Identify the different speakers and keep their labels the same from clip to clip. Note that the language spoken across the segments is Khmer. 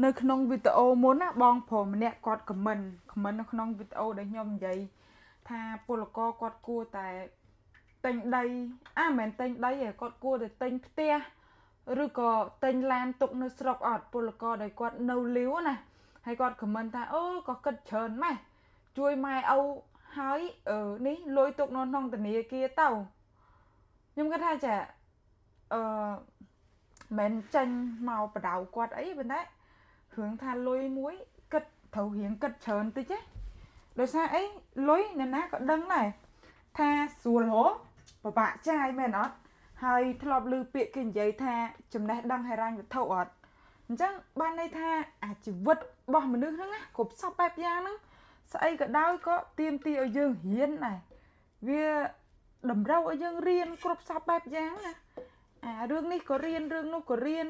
Speaker 1: nơiក្នុងវីដេអូមុនណាបងប្រុសម្នាក់គាត់ខមមិននៅក្នុងវីដេអូដែលខ្ញុំនិយាយថាពលករគាត់គួរតែទិញដីមិនមែនទិញដីទេគាត់គួរតែទិញផ្ទះឬក៏ទិញឡានទុកនៅស្រុកអត់ពលករដែលគាត់នៅលាវណាហើយគាត់ខមមិនថាអូក៏គិតច្រើនម៉េះជួយម៉ែឪហើយនេះលុយទុកនៅក្នុងធនាគារទៅខ្ញុំគាត់ថាចាអឺមិនចាញ់មកបដៅគាត់អីប៉ុន្តែរឿងថាលុយមួយគិតត្រូវរៀងគិតច្រើនតិចទេដោយសារអីលុយអ្នកណាក៏ដឹងដែរថាស្រួលហ៎ពិបាកចាយមែនអត់ហើយធ្លាប់ឮពាក្យគេនិយាយថាចំណេះដឹងហិរញ្ញវត្ថុអត់អញ្ចឹងបានន័យថាអាជីវិតរបស់មនុស្សហ្នឹងណាគ្រប់សពបែបយ៉ាងហ្នឹងស្អីក៏ដោយក៏ទៀមទីឲ្យយើងរៀនដែរវាតម្រូវឲ្យយើងរៀនគ្រប់សពបែបយ៉ាងណារឿងនេះក៏រៀនរឿងនោះក៏រៀន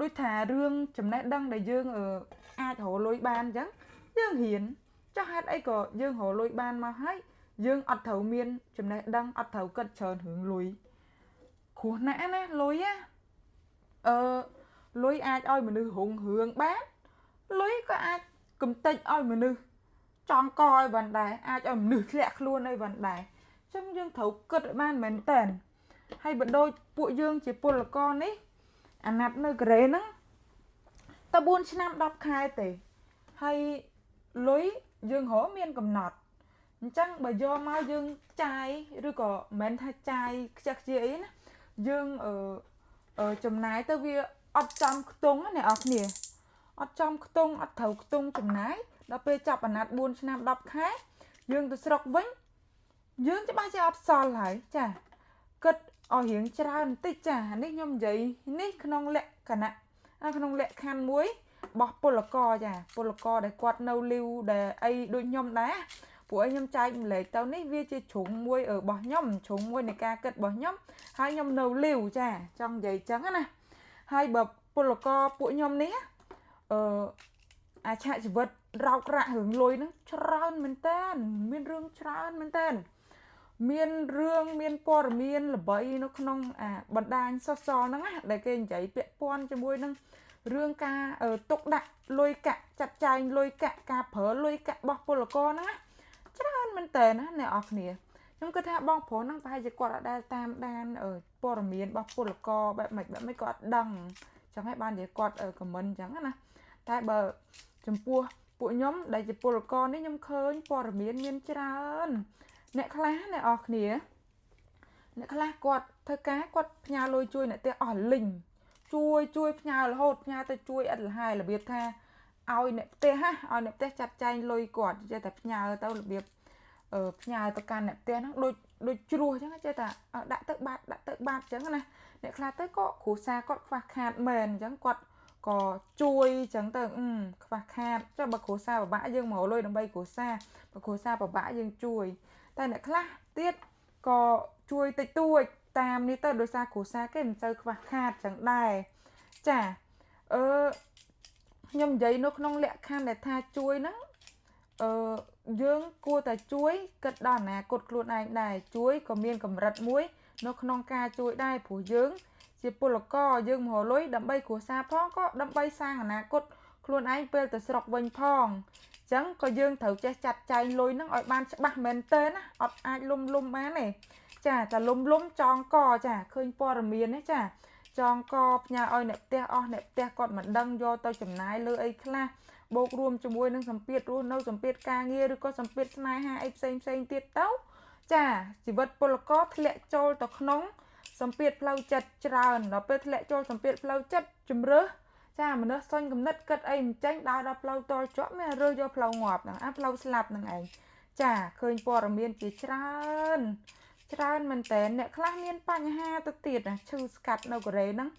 Speaker 1: ដូចថារឿងចំណេះដឹងដែលយើងអាចរកលុយបានអញ្ចឹងយើងរៀនចុះហេតុអីក៏យើងរកលុយបានមកហើយយើងអត់ត្រូវមានចំណេះដឹងអត់ត្រូវគិតច្រើនរឿងលុយគ្រោះណាស់ណាលុយលុយអាចឲ្យមនុស្សរងរឿងបានលុយក៏អាចកំទេចឲ្យមនុស្សចង់កឲ្យបានដែរអាចឲ្យមនុស្សធ្លាក់ខ្លួនអីបានដែរអញ្ចឹងយើងត្រូវគិតឲ្យបានមែនតើហើយបើដូចពួកយើងជាពលករនេះអាណត្តិនៅកូរ៉េហ្នឹងតែ4ឆ្នាំ10ខែទេហើយលុយយើងរកមានកំណត់អញ្ចឹងបើយកមកយើងចាយឬក៏មិនថាចាយខ្ជិះខ្ជាអីណាយើងចំណាយទៅវាអត់ចំខ្ទង់ណាអ្នកនរគ្នាអត់ចំខ្ទង់អត់ត្រូវខ្ទង់ចំណាយដល់ពេលចាប់អាណត្តិ4ឆ្នាំ10ខែយើងទៅស្រុកវិញយើងច្បាស់ជាអត់សល់ហើយចាគិតឲ្យរៀងច្រើនបន្តិចចានេះខ្ញុំនិយាយនេះក្នុងលក្ខណៈក្នុងលក្ខខណ្ឌមួយរបស់ពលករចាពលករដែលគាត់នៅលីវដែលអីដូចខ្ញុំដែរពួកឯងខ្ញុំចែកម្លែកទៅនេះវាជាជ្រុងមួយរបស់ខ្ញុំជ្រុងមួយនៃការគិតរបស់ខ្ញុំហើយខ្ញុំនៅលីវចាចង់និយាយចឹងណាហើយបើពលករពួកខ្ញុំនេះអាឆាជីវិតរោករាក់រឿងលុយហ្នឹងច្រើនមែនតើមានរឿងច្រើនមែនតើមានរឿងមានព័ត៌មានល្បីនៅក្នុងបណ្ដាញសសរហ្នឹងណាដែលគេនិយាយពាក់ព័ន្ធជាមួយនឹងរឿងការទុកដាក់លុយកាក់ចាត់ចែងលុយកាក់ការប្រើលុយកាក់របស់ពលករហ្នឹងណាច្រើនមែនតើណាអ្នកនរគ្នាខ្ញុំគិតថាបងប្រុសហ្នឹងប្រហែលជាគាត់អត់ដែលតាមដានព័ត៌មានរបស់ពលករបែបម៉េចក៏អត់ដឹងចឹងហើយបាននិយាយគាត់ខមមិនចឹងណាតែបើចំពោះពួកខ្ញុំដែលជាពលករនេះខ្ញុំឃើញព័ត៌មានមានច្រើនអ្នកខ្លះអ្នកនរគ្នាអ្នកខ្លះគាត់ធ្វើការគាត់ផ្ញើលុយជួយអ្នកផ្ទះអស់លីងជួយផ្ញើរហូតផ្ញើទៅជួយឥតលហើយរបៀបថាឲ្យអ្នកផ្ទះឲ្យអ្នកផ្ទះចាត់ចែងលុយគាត់ចេះតែផ្ញើទៅរបៀបផ្ញើទៅកាន់អ្នកផ្ទះហ្នឹងដូចជ្រោះអញ្ចឹងចេះតែដាក់ទៅបាតអញ្ចឹងណាអ្នកខ្លះទៅក៏គ្រួសារគាត់ខ្វះខាតមែនអញ្ចឹងគាត់ក៏ជួយអញ្ចឹងទៅខ្វះខាតចុះបើគ្រួសារពិបាកយើងមករកលុយដើម្បីគ្រួសារបើគ្រួសារពិបាកយើងជួយតែអ្នកខ្លះទៀតក៏ជួយតិចតួចតាមនេះទៅដោយសារគ្រួសារគេមិនសូវខ្វះខាតចឹងដែរចាខ្ញុំនិយាយនៅក្នុងលក្ខខណ្ឌដែលថាជួយហ្នឹងយើងគួរតែជួយគិតដល់អនាគតខ្លួនឯងដែរជួយក៏មានកម្រិតមួយនៅក្នុងការជួយដែរព្រោះយើងជាពលករយើងមករលុយដើម្បីគ្រួសារផងក៏ដើម្បីសាងអនាគតខ្លួនឯងពេលទៅស្រុកវិញផងអញ្ចឹងក៏យើងត្រូវចេះចាត់ចែងលុយហ្នឹងឲ្យបានច្បាស់មែនតើណាអត់អាចលុំបានទេចាតែលុំចងកចាឃើញព័ត៌មានទេចាចងកផ្ញើឲ្យអ្នកផ្ទះអស់អ្នកផ្ទះគាត់មិនដឹងយកទៅចំណាយលើអីខ្លះបូករួមជាមួយនឹងសម្ពាធរស់នៅសម្ពាធការងារឬក៏សម្ពាធស្នេហាអីផ្សេងទៀតទៅចាជីវិតពលករធ្លាក់ចូលទៅក្នុងសម្ពាធផ្លូវចិត្តច្រើនដល់ពេលធ្លាក់ចូលសម្ពាធផ្លូវចិត្តជំរឿចាមនុស្សសុញគំនិតគិតអីមិនចេញដើរដល់ផ្លូវតលជាប់មានរើសយកផ្លូវងាប់ហ្នឹងផ្លូវស្លាប់ហ្នឹងឯងចាឃើញព័ត៌មានជាច្រើនមែនតើអ្នកខ្លះមានបញ្ហាទៅទៀតណាឈឺស្កាត់នៅកូរ៉េហ្នឹង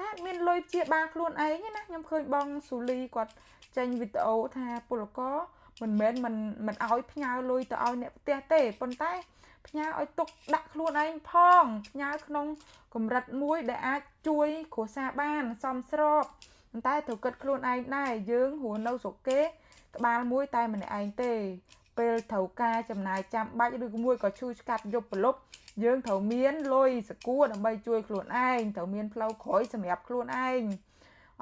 Speaker 1: តែមានលុយព្យាបាលខ្លួនឯងណាខ្ញុំឃើញបងស៊ូលីគាត់ចេញវីដេអូថាពលករមិនមែនមិនឲ្យផ្ញើលុយទៅឲ្យអ្នកផ្ទះទេប៉ុន្តែផ្ញើឲ្យទុកដាក់ខ្លួនឯងផងផ្ញើក្នុងកម្រិតមួយដែលអាចជួយគ្រួសារបានសមស្របប៉ុន្តែត្រូវគិតខ្លួនឯងដែរយើងរស់នៅស្រុកគេក្បាលមួយតែម្នាក់ឯងទេពេលត្រូវការចំណាយចាំបាច់ឬមួយក៏ឈឺស្កាត់យប់ប្រលប់យើងត្រូវមានលុយសគួរដើម្បីជួយខ្លួនឯងត្រូវមានផ្លូវក្រោយសម្រាប់ខ្លួនឯង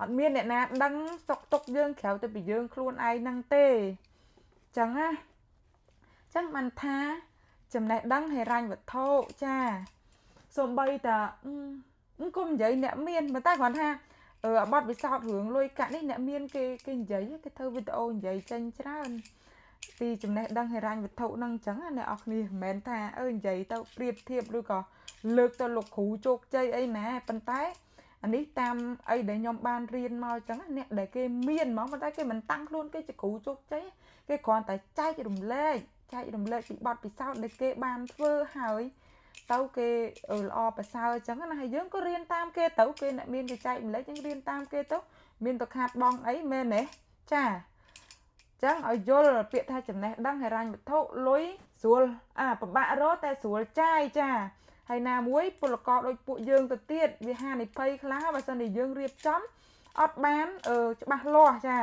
Speaker 1: อดเมียนเนี่ยนะดังตกdương khéo từ bị dương khuôn ai năng tê chẳng á chẳngมันท้าចំណេះដឹងហិរញ្ញវត្ថុចាសូម្បីតាគុំនិយាយអ្នកមានប៉ុន្តែគាត់ថាបទពិសោធន៍រឿងលុយកាក់នេះអ្នកមានគេនិយាយគេធ្វើវីដេអូនិយាយចេញច្រើនពីចំណេះដឹងហិរញ្ញវត្ថុហ្នឹងអញ្ចឹងអ្នកអរគ្នាមិនមែនថានិយាយទៅប្រៀបធៀបឬក៏លើកទៅលោកគ្រូជោគជ័យអីណាប៉ុន្តែអានេះតាមអីដែលខ្ញុំបានរៀនមកអញ្ចឹងអ្នកដែលគេមានហ្មងប៉ុន្តែគេមិនតាំងខ្លួនគេជាគ្រូជោគជ័យគេគ្រាន់តែចែករំលែកពីបទពិសោធន៍ដែលគេបានធ្វើហើយទៅគេល្អប្រសើរអញ្ចឹងណាហើយយើងក៏រៀនតាមគេទៅគេអ្នកមានគេចែករំលែកយើងរៀនតាមគេទៅមានទៅខាតបងអីមែនទេចាចឹងឲ្យយល់ពាក្យថាចំណេះដឹងហិរញ្ញវត្ថុលុយស្រួលពិបាករកតែស្រួលចាយចាហើយណាមួយពលករដូចពួកយើងទៅទៀតវាហានិភ័យខ្លាំងបើសិនជាយើងរៀបចំអត់បានច្បាស់លាស់ចា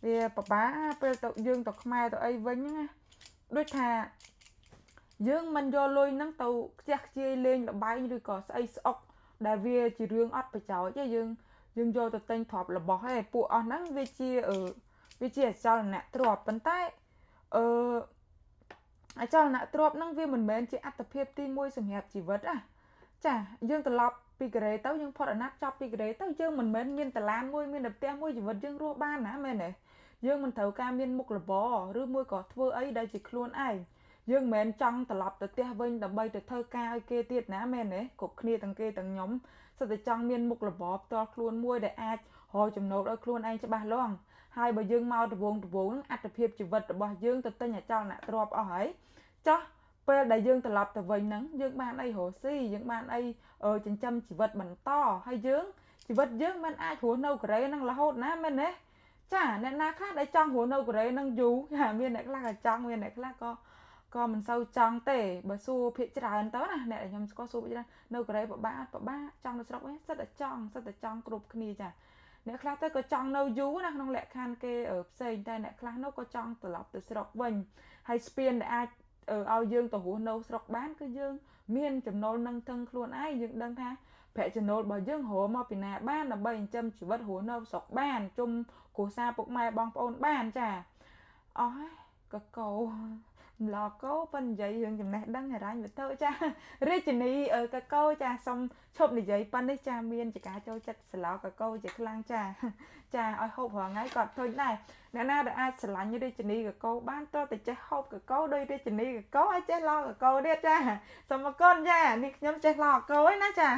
Speaker 1: វាពិបាកពេលទៅយើងទៅខ្មែរទៅអីវិញណាដូចថាយើងមិនយកលុយហ្នឹងទៅខ្ជះខ្ជាយលេងល្បែងឬក៏ស្អីស្អុកដែលវាជារឿងអត់ប្រយោជន៍ទេយើងយកទៅទិញទ្រព្យរបស់ឯងពួកអស់ហ្នឹងវាជាអចលនៈទ្រព្យប៉ុន្តែអចលនៈទ្រព្យហ្នឹងវាមិនមែនជាអត្តភាពទី1សម្រាប់ជីវិតចាយើងត្រឡប់ពីកូរ៉េទៅយើងផុតអាណត្តិចប់ពីកូរ៉េទៅយើងមិនមែនមានតឡានមួយមានផ្ទះមួយជីវិតយើងរស់បានណាមែនទេយើងមិនត្រូវការមានមុខរបរឬមួយក៏ធ្វើអីដែលជាខ្លួនឯងយើងមិនមែនចង់ត្រឡប់ទៅផ្ទះវិញដើម្បីទៅធ្វើការឲ្យគេទៀតណាមែនទេគ្រប់គ្នាទាំងគេទាំងខ្ញុំសិតតែចង់មានមុខរបរផ្ទាល់ខ្លួនមួយដែលអាចរកចំណូលឲ្យខ្លួនឯងច្បាស់លាស់ហើយបើយើងមកដវងអត្តភាពជីវិតរបស់យើងទៅទិញអចលនៈទ្រព្យអស់ហើយចោះពេលដែលយើងត្រឡប់ទៅវិញហ្នឹងយើងបានអីរស់ស៊ីយើងបានអីចិញ្ចឹមជីវិតបន្តហើយជីវិតយើងមិនអាចរស់នៅកូរ៉េហ្នឹងរហូតណាមែនទេចាអ្នកណាខ្លះដែលចង់រស់នៅកូរ៉េហ្នឹងយូរមានអ្នកខ្លះក៏ចង់មានអ្នកខ្លះក៏មិនសូវចង់ទេបើសួរភាគច្រើនទៅណាអ្នកដែលខ្ញុំស្គាល់សួរភាគច្រើននៅកូរ៉េពិបាកចង់នៅស្រុកវិញសិតតែចង់គ្រប់គ្នាចាអ្នកខ្លះទៅក៏ចង់នៅយូរណាក្នុងលក្ខខណ្ឌគេផ្សេងតែអ្នកខ្លះនោះក៏ចង់ត្រឡប់ទៅស្រុកវិញហើយស្ពានដែលអាចឲ្យយើងទៅរស់នៅស្រុកបានគឺយើងមានចំណូលនឹងទាំងខ្លួនឯងយើងដឹងថាប្រាក់ចំណូលរបស់យើងរកមកពីណាបានដើម្បីចិញ្ចឹមជីវិតរស់នៅស្រុកបានជុំគ្រួសារពុកម៉ែបងប្អូនបានចាអស់ហើយកកោឡកោប៉ុននិយាយរឿងចំណេះដឹងហិរញ្ញវត្ថុចារាជនីកកោចាសុំឈប់និយាយប៉ុននេះចាមានចការចូលចិត្តស្លោកកោជាខ្លាំងចាឲ្យហូបរាល់ថ្ងៃក៏ឃើញដែរអ្នកណាដែលអាចស្រឡាញ់រាជនីកកោបានតើតែចេះហូបកកោដោយរាជនីកកោឲ្យចេះឡកកោទៀតចាសូមអរគុណចានេះខ្ញុំចេះឡកកោឯណាចា